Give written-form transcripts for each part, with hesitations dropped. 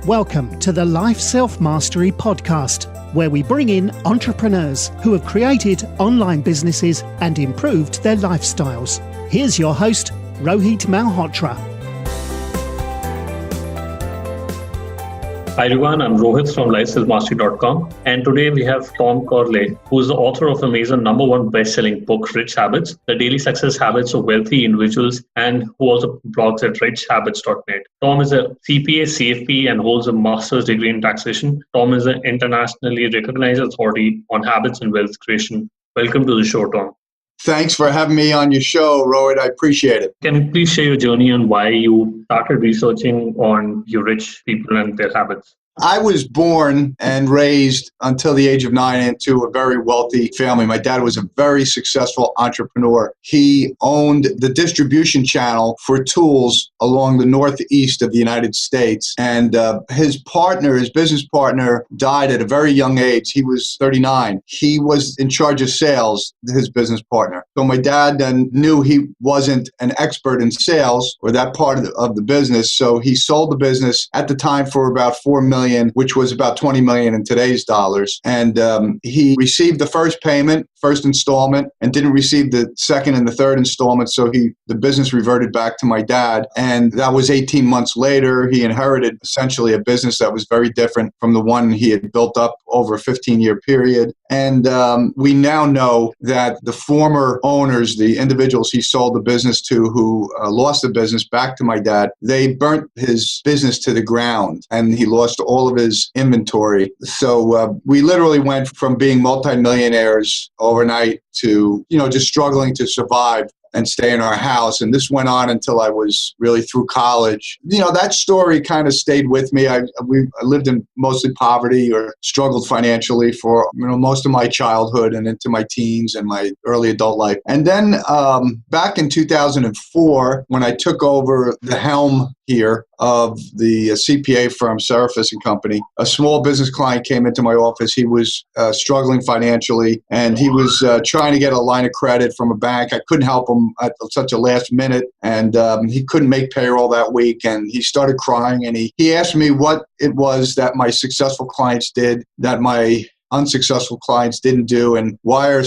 Welcome to the Life Self-Mastery Podcast, where we bring in entrepreneurs who have created online businesses and improved their lifestyles. Here's your host, Rohit Malhotra. Hi everyone, I'm Rohit from lifeselfmastery.com, and today we have Tom Corley, who is the author of Amazon #1 best-selling book, Rich Habits, The Daily Success Habits of Wealthy Individuals, and who also blogs at richhabits.net. Tom is a CPA, CFP, and holds a master's degree in taxation. Tom is an internationally recognized authority on habits and wealth creation. Welcome to the show, Tom. Thanks for having me on your show, Rohit. I appreciate it. Can you please share your journey on why you started researching on your rich people and their habits? I was born and raised until the age of 9 into a very wealthy family. My dad was a very successful entrepreneur. He owned the distribution channel for tools along the northeast of the United States. And his business partner, died at a very young age. He was 39. He was in charge of sales, his business partner. So my dad then knew he wasn't an expert in sales or that part of the business. So he sold the business at the time for about $4 million, which was about $20 million in today's dollars. And he received the first installment, and didn't receive the second and the third installment. So the business reverted back to my dad. And that was 18 months later. He inherited essentially a business that was very different from the one he had built up over a 15-year period. And we now know that the former owners, the individuals he sold the business to, who lost the business back to my dad, they burnt his business to the ground, and he lost all of his inventory. So we literally went from being multimillionaires overnight to, just struggling to survive and stay in our house. And this went on until I was really through college. That story kind of stayed with me. I lived in mostly poverty or struggled financially for most of my childhood and into my teens and my early adult life. And then back in 2004, when I took over the helm here of the CPA firm, Serafis and Company, a small business client came into my office. He was struggling financially, and he was trying to get a line of credit from a bank. I couldn't help him at such a last minute, and he couldn't make payroll that week, and he started crying, and he asked me what it was that my successful clients did that my unsuccessful clients didn't do, and why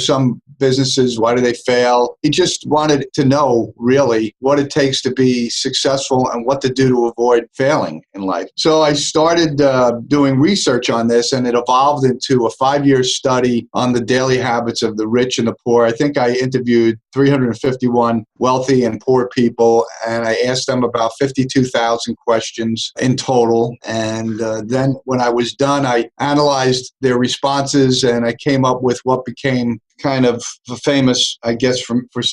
do they fail? He just wanted to know really what it takes to be successful and what to do to avoid failing in life. So I started doing research on this, and it evolved into a 5-year study on the daily habits of the rich and the poor. I think I interviewed 351 wealthy and poor people, and I asked them about 52,000 questions in total. And then when I was done, I analyzed their responses, and I came up with what became kind of famous, I guess,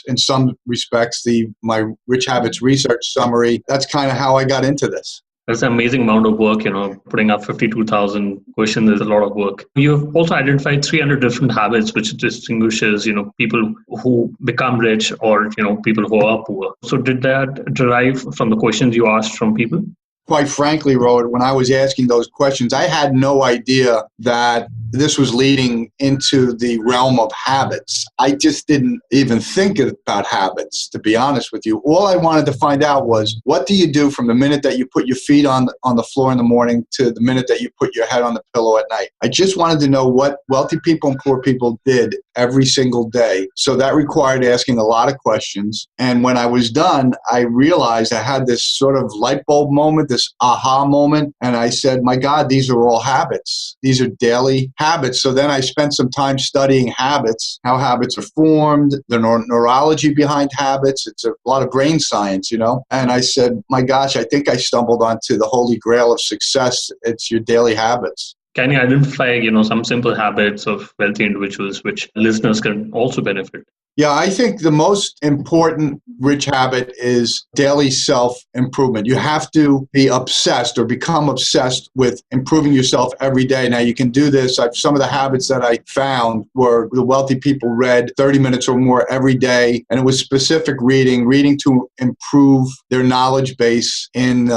in some respects, my Rich Habits research summary. That's kind of how I got into this. That's an amazing amount of work, putting up 52,000 questions is a lot of work. You've also identified 300 different habits, which distinguishes, people who become rich or, people who are poor. So did that derive from the questions you asked from people? Quite frankly, Rohit, when I was asking those questions, I had no idea that this was leading into the realm of habits. I just didn't even think about habits, to be honest with you. All I wanted to find out was, what do you do from the minute that you put your feet on the floor in the morning to the minute that you put your head on the pillow at night? I just wanted to know what wealthy people and poor people did every single day. So that required asking a lot of questions. And when I was done, I realized I had this sort of light bulb moment, this aha moment. And I said, my God, these are all habits. These are daily habits. So then I spent some time studying habits, how habits are formed, the neurology behind habits. It's a lot of brain science, And I said, my gosh, I think I stumbled onto the holy grail of success. It's your daily habits. Can you identify, some simple habits of wealthy individuals which listeners can also benefit? Yeah, I think the most important rich habit is daily self-improvement. You have to be obsessed or become obsessed with improving yourself every day. Now, you can do this. Some of the habits that I found were the wealthy people read 30 minutes or more every day, and it was specific reading to improve their knowledge base in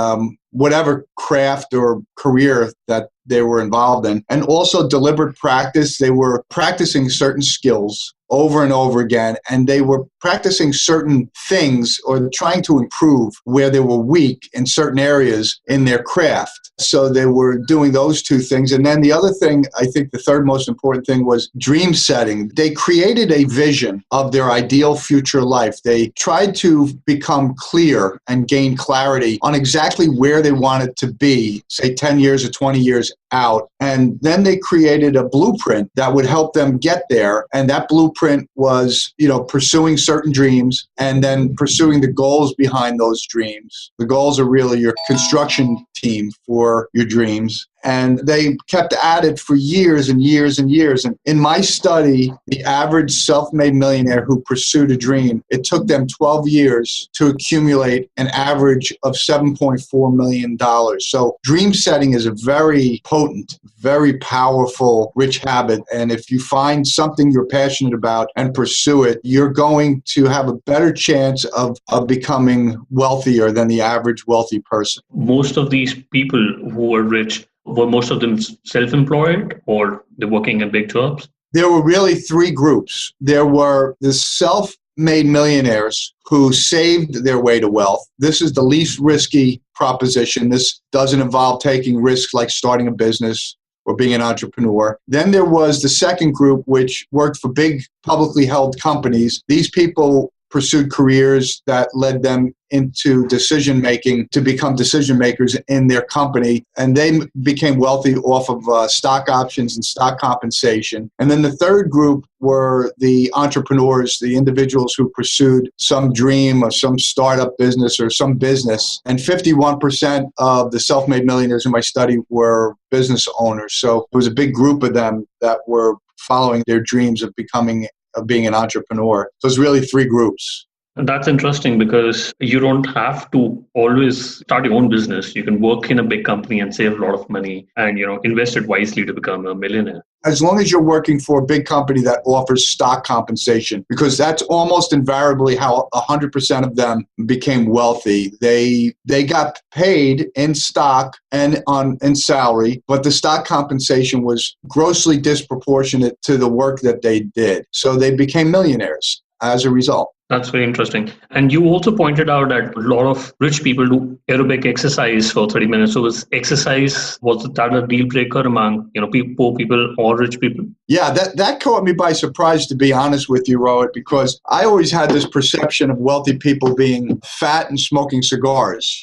whatever craft or career that they were involved in, and also deliberate practice. They were practicing certain skills over and over again, and they were practicing certain things or trying to improve where they were weak in certain areas in their craft. So they were doing those two things. And then the other thing, I think the third most important thing, was dream setting. They created a vision of their ideal future life. They tried to become clear and gain clarity on exactly where they wanted to be, say 10 years or 20 years out. And then they created a blueprint that would help them get there. And that blueprint was, pursuing certain dreams and then pursuing the goals behind those dreams. The goals are really your construction team for your dreams. And they kept at it for years and years and years. And in my study, the average self-made millionaire who pursued a dream, it took them 12 years to accumulate an average of $7.4 million. So dream setting is a very potent, very powerful, rich habit. And if you find something you're passionate about and pursue it, you're going to have a better chance of becoming wealthier than the average wealthy person. Most of these people who are rich, were most of them self-employed or they're working in big jobs? There were really three groups. There were the self-made millionaires who saved their way to wealth. This is the least risky proposition. This doesn't involve taking risks like starting a business or being an entrepreneur. Then there was the second group, which worked for big publicly held companies. These people pursued careers that led them into decision-making to become decision makers in their company. And they became wealthy off of stock options and stock compensation. And then the third group were the entrepreneurs, the individuals who pursued some dream or some startup business or some business. And 51% of the self-made millionaires in my study were business owners. So there was a big group of them that were following their dreams of being an entrepreneur. So it's really three groups. And that's interesting because you don't have to always start your own business. You can work in a big company and save a lot of money and, invest it wisely to become a millionaire. As long as you're working for a big company that offers stock compensation, because that's almost invariably how 100% of them became wealthy. They got paid in stock and in salary, but the stock compensation was grossly disproportionate to the work that they did. So they became millionaires as a result. That's very interesting. And you also pointed out that a lot of rich people do aerobic exercise for 30 minutes. So was that a deal breaker among, poor people or rich people? Yeah, that caught me by surprise, to be honest with you, Rohit, because I always had this perception of wealthy people being fat and smoking cigars,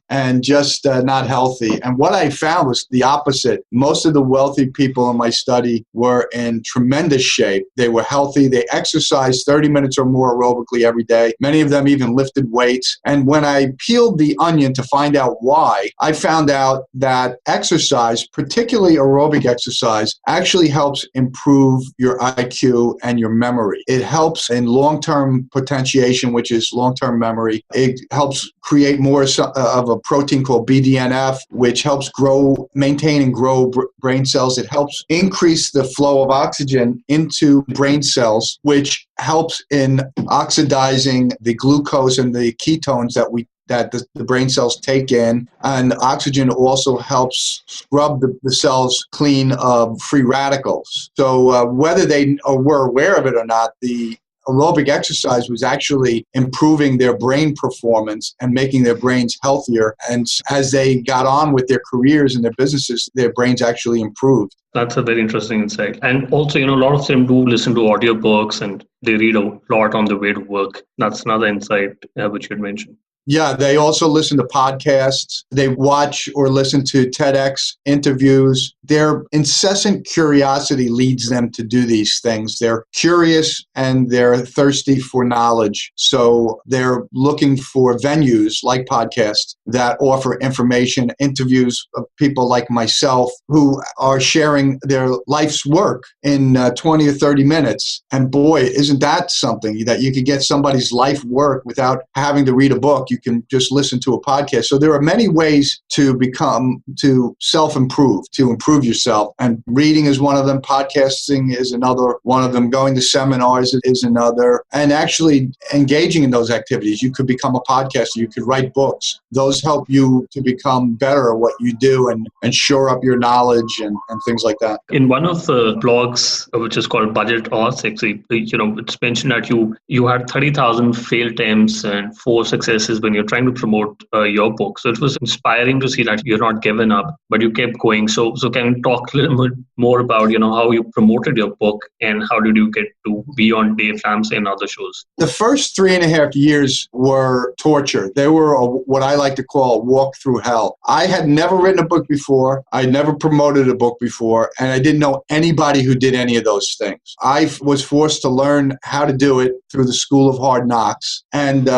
and just not healthy. And what I found was the opposite. Most of the wealthy people in my study were in tremendous shape. They were healthy. They exercised 30 minutes or more aerobically every day. Many of them even lifted weights. And when I peeled the onion to find out why, I found out that exercise, particularly aerobic exercise, actually helps improve your IQ and your memory. It helps in long-term potentiation, which is long-term memory. It helps create more of a protein called BDNF, which helps maintain and grow brain cells. It helps increase the flow of oxygen into brain cells, which helps in oxidizing the glucose and the ketones that the brain cells take in. And oxygen also helps scrub the cells clean of free radicals. So whether they were aware of it or not, the aerobic exercise was actually improving their brain performance and making their brains healthier. And as they got on with their careers and their businesses, their brains actually improved. That's a very interesting insight. And also, a lot of them do listen to audiobooks and they read a lot on the way to work. That's another insight which you had mentioned. Yeah, they also listen to podcasts. They watch or listen to TEDx interviews. Their incessant curiosity leads them to do these things. They're curious and they're thirsty for knowledge. So they're looking for venues like podcasts that offer information, interviews of people like myself who are sharing their life's work in 20 or 30 minutes. And boy, isn't that something that you could get somebody's life work without having to read a book. You can just listen to a podcast. So there are many ways to self-improve, to improve yourself. And reading is one of them. Podcasting is another one of them. Going to seminars is another. And actually engaging in those activities. You could become a podcaster. You could write books. Those help you to become better at what you do and shore up your knowledge and things like that. In one of the blogs, which is called Budget Odds, actually, it's mentioned that you had 30,000 failed attempts and 4 successes when you're trying to promote your book. So it was inspiring to see that you're not given up, but you kept going. So can you talk a little bit more about, how you promoted your book and how did you get to be on Dave Ramsey and other shows? The first 3.5 years were torture. They were what I like to call a walk through hell. I had never written a book before. I never promoted a book before, and I didn't know anybody who did any of those things. I was forced to learn how to do it through the School of Hard Knocks. And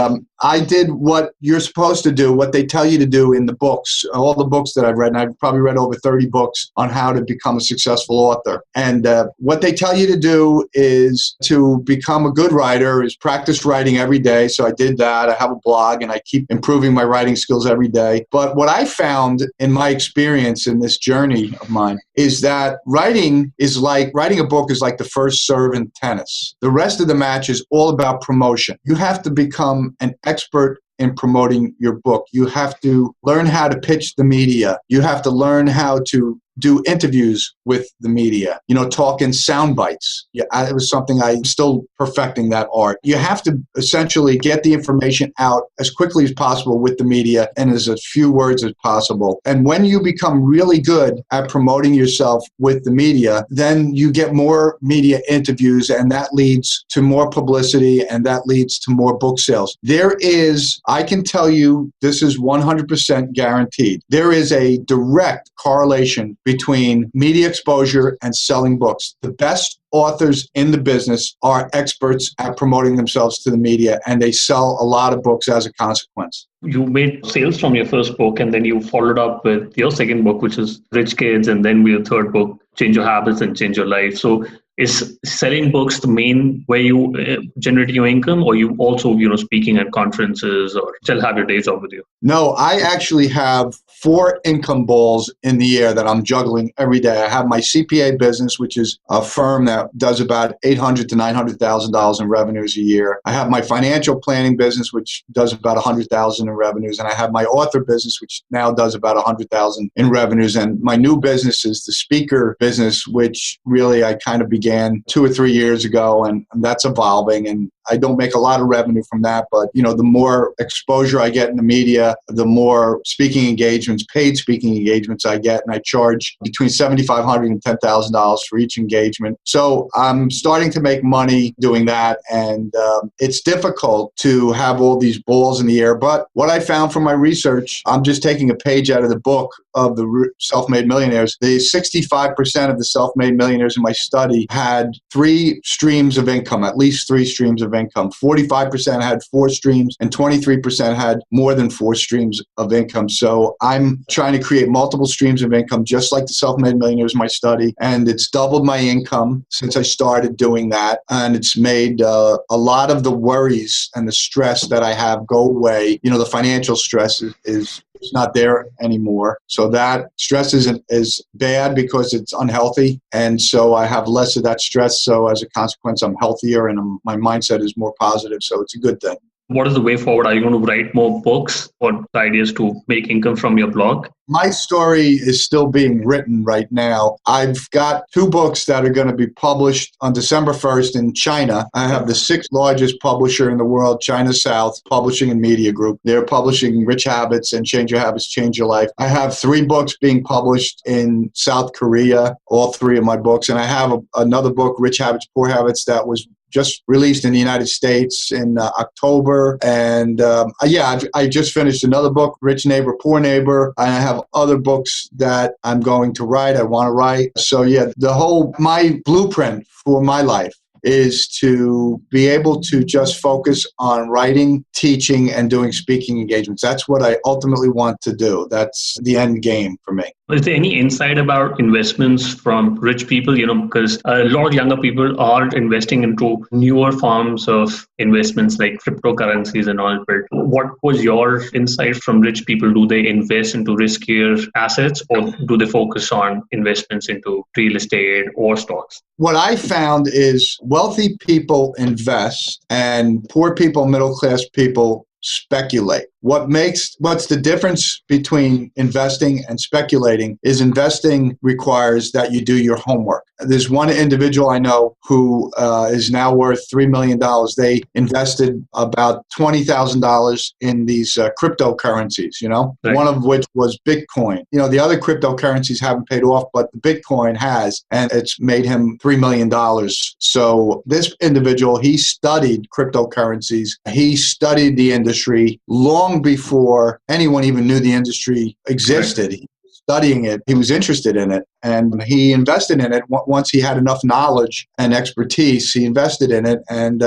I did what you're supposed to do, what they tell you to do in the books, all the books that I've read, and I've probably read over 30 books on how to become a successful author. And what they tell you to do is to become a good writer, is practice writing every day. So I did that. I have a blog and I keep improving my writing skills every day. But what I found in my experience in this journey of mine is that writing a book is like the first serve in tennis. The rest of the match is all about promotion. You have to become an expert in promoting your book. You have to learn how to pitch the media. You have to learn how to do interviews with the media, talk in sound bites. Yeah, it was something I'm still perfecting that art. You have to essentially get the information out as quickly as possible with the media and as few words as possible. And when you become really good at promoting yourself with the media, then you get more media interviews, and that leads to more publicity, and that leads to more book sales. I can tell you, this is 100% guaranteed. There is a direct correlation between media exposure and selling books. The best authors in the business are experts at promoting themselves to the media, and they sell a lot of books as a consequence. You made sales from your first book, and then you followed up with your second book, which is Rich Kids, and then with your third book, Change Your Habits and Change Your Life. So is selling books the main way you generate your income, or you also, speaking at conferences, or still have your days off with you? No, I actually have 4 income balls in the air that I'm juggling every day. I have my CPA business, which is a firm that does about $800,000 to $900,000 in revenues a year. I have my financial planning business, which does about $100,000 in revenues, and I have my author business, which now does about $100,000 in revenues. And my new business is the speaker business, which really I kind of began 2 or 3 years ago, and that's evolving. And I don't make a lot of revenue from that, but the more exposure I get in the media, the more speaking engagements, paid speaking engagements I get, and I charge between $7,500 and $10,000 for each engagement. So I'm starting to make money doing that, and it's difficult to have all these balls in the air. But what I found from my research, I'm just taking a page out of the book of the self-made millionaires. The 65% of the self-made millionaires in my study had 3 streams of income, at least 3 streams of income. 45% had 4 streams, and 23% had more than 4 streams of income. So I'm trying to create multiple streams of income, just like the self-made millionaires in my study. And it's doubled my income since I started doing that. And it's made a lot of the worries and the stress that I have go away. The financial stress is not there anymore. So that stress is bad because it's unhealthy. And so I have less of that stress. So as a consequence, I'm healthier and my mindset is more positive. So it's a good thing. What is the way forward? Are you going to write more books, or the idea is to make income from your blog? My story is still being written right now. I've got 2 books that are going to be published on December 1st in China. I have the 6th largest publisher in the world, China South Publishing and Media Group. They're publishing Rich Habits and Change Your Habits, Change Your Life. I have 3 books being published in South Korea, all 3 of my books. And I have another book, Rich Habits, Poor Habits, that was just released in the United States in October. And I just finished another book, Rich Neighbor, Poor Neighbor. And I have other books that I'm going to write, I want to write. So my blueprint for my life is to be able to just focus on writing, teaching, and doing speaking engagements. That's what I ultimately want to do. That's the end game for me. Is there any insight about investments from rich people? Because a lot of younger people are investing into newer forms of investments like cryptocurrencies and all. But what was your insight from rich people? Do they invest into riskier assets, or do they focus on investments into real estate or stocks? What I found is wealthy people invest and poor people, middle class people speculate. What's the difference between investing and speculating is investing requires that you do your homework. There's one individual I know who is now worth $3 million. They invested about $20,000 in these cryptocurrencies, right. One of which was Bitcoin. The other cryptocurrencies haven't paid off, but the Bitcoin has, and it's made him $3 million. So this individual, he studied cryptocurrencies. He studied the industry long before anyone even knew the industry existed. He was studying it. He was interested in it, and he invested in it. Once he had enough knowledge and expertise, he invested in it, and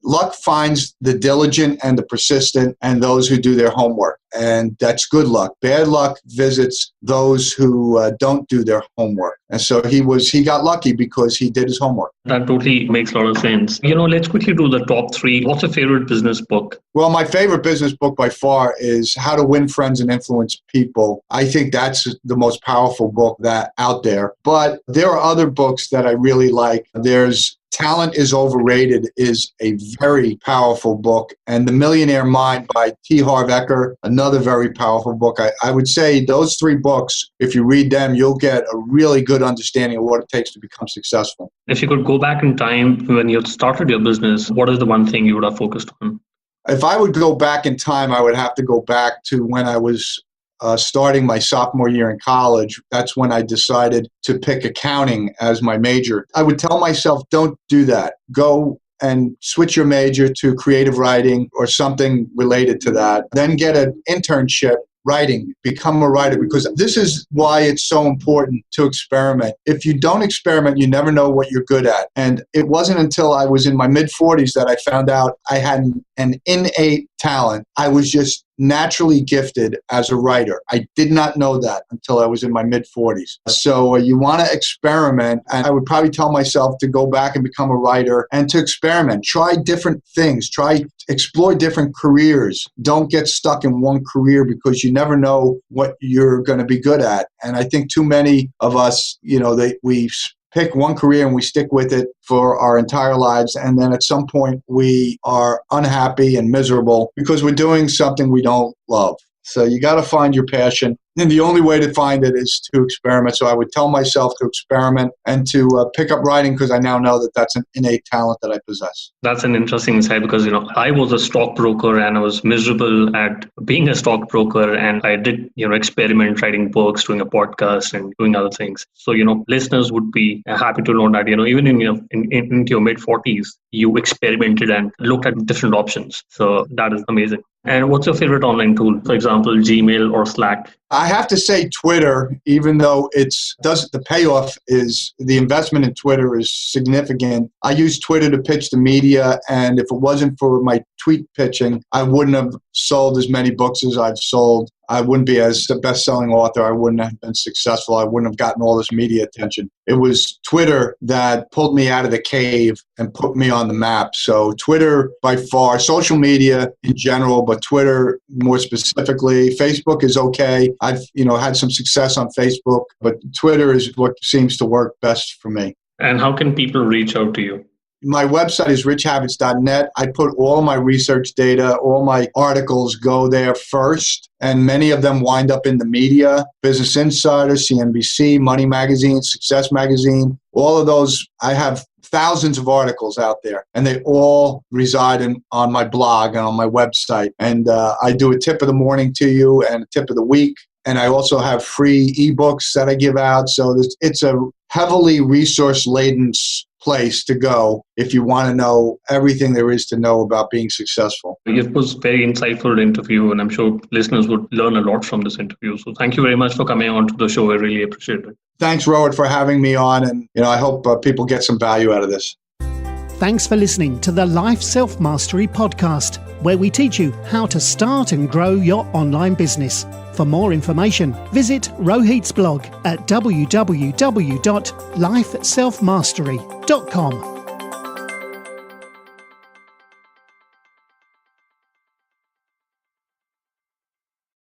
luck finds the diligent and the persistent and those who do their homework. And that's good luck. Bad luck visits those who don't do their homework. And so he got lucky because he did his homework. That totally makes a lot of sense. Let's quickly do the top three. What's your favorite business book? Well, my favorite business book by far is How to Win Friends and Influence People. I think that's the most powerful book out there. But there are other books that I really like. There's Talent is Overrated is a very powerful book. And The Millionaire Mind by T. Harv Eker, another very powerful book. I would say those three books, if you read them, you'll get a really good understanding of what it takes to become successful. If you could go back in time when you started your business, what is the one thing you would have focused on? If I would go back in time, I would have to go back to when I was starting my sophomore year in college. That's when I decided to pick accounting as my major. I would tell myself, don't do that. Go and switch your major to creative writing or something related to that. Then get an internship writing, become a writer, because this is why it's so important to experiment. If you don't experiment, you never know what you're good at. And it wasn't until I was in my mid-40s that I found out I had an innate talent. I was just naturally gifted as a writer. I did not know that until I was in my mid-40s. So you want to experiment, and I would probably tell myself to go back and become a writer and to experiment. Try different things. Explore different careers. Don't get stuck in one career because you never know what you're going to be good at. And I think too many of us, we pick one career and we stick with it for our entire lives. And then at some point we are unhappy and miserable because we're doing something we don't love. So you got to find your passion. And the only way to find it is to experiment. So I would tell myself to experiment and to pick up writing because I now know that that's an innate talent that I possess. That's an interesting insight because, I was a stockbroker and I was miserable at being a stockbroker, and I did, experiment writing books, doing a podcast and doing other things. So, listeners would be happy to know that, even in your mid-40s, you experimented and looked at different options. So that is amazing. And what's your favorite online tool? For example, Gmail or Slack? I have to say Twitter, even though the payoff is, the investment in Twitter is significant. I use Twitter to pitch the media, and if it wasn't for my tweet pitching, I wouldn't have sold as many books as I've sold. I wouldn't be as the best-selling author. I wouldn't have been successful. I wouldn't have gotten all this media attention. It was Twitter that pulled me out of the cave and put me on the map. So Twitter by far, social media in general, but Twitter more specifically. Facebook is okay. I've had some success on Facebook, but Twitter is what seems to work best for me. And how can people reach out to you? My website is richhabits.net. I put all my research data, all my articles go there first, and many of them wind up in the media, Business Insider, CNBC, Money Magazine, Success Magazine, all of those. I have thousands of articles out there, and they all reside on my blog and on my website. And I do a tip of the morning to you and a tip of the week. And I also have free ebooks that I give out. So it's a heavily resource-laden place to go if you want to know everything there is to know about being successful. It was a very insightful interview, and I'm sure listeners would learn a lot from this interview. So thank you very much for coming on to the show. I really appreciate it. Thanks, Rohit, for having me on. And I hope people get some value out of this. Thanks for listening to the Life Self-Mastery podcast, where we teach you how to start and grow your online business. For more information, visit Rohit's blog at www.lifeselfmastery.com.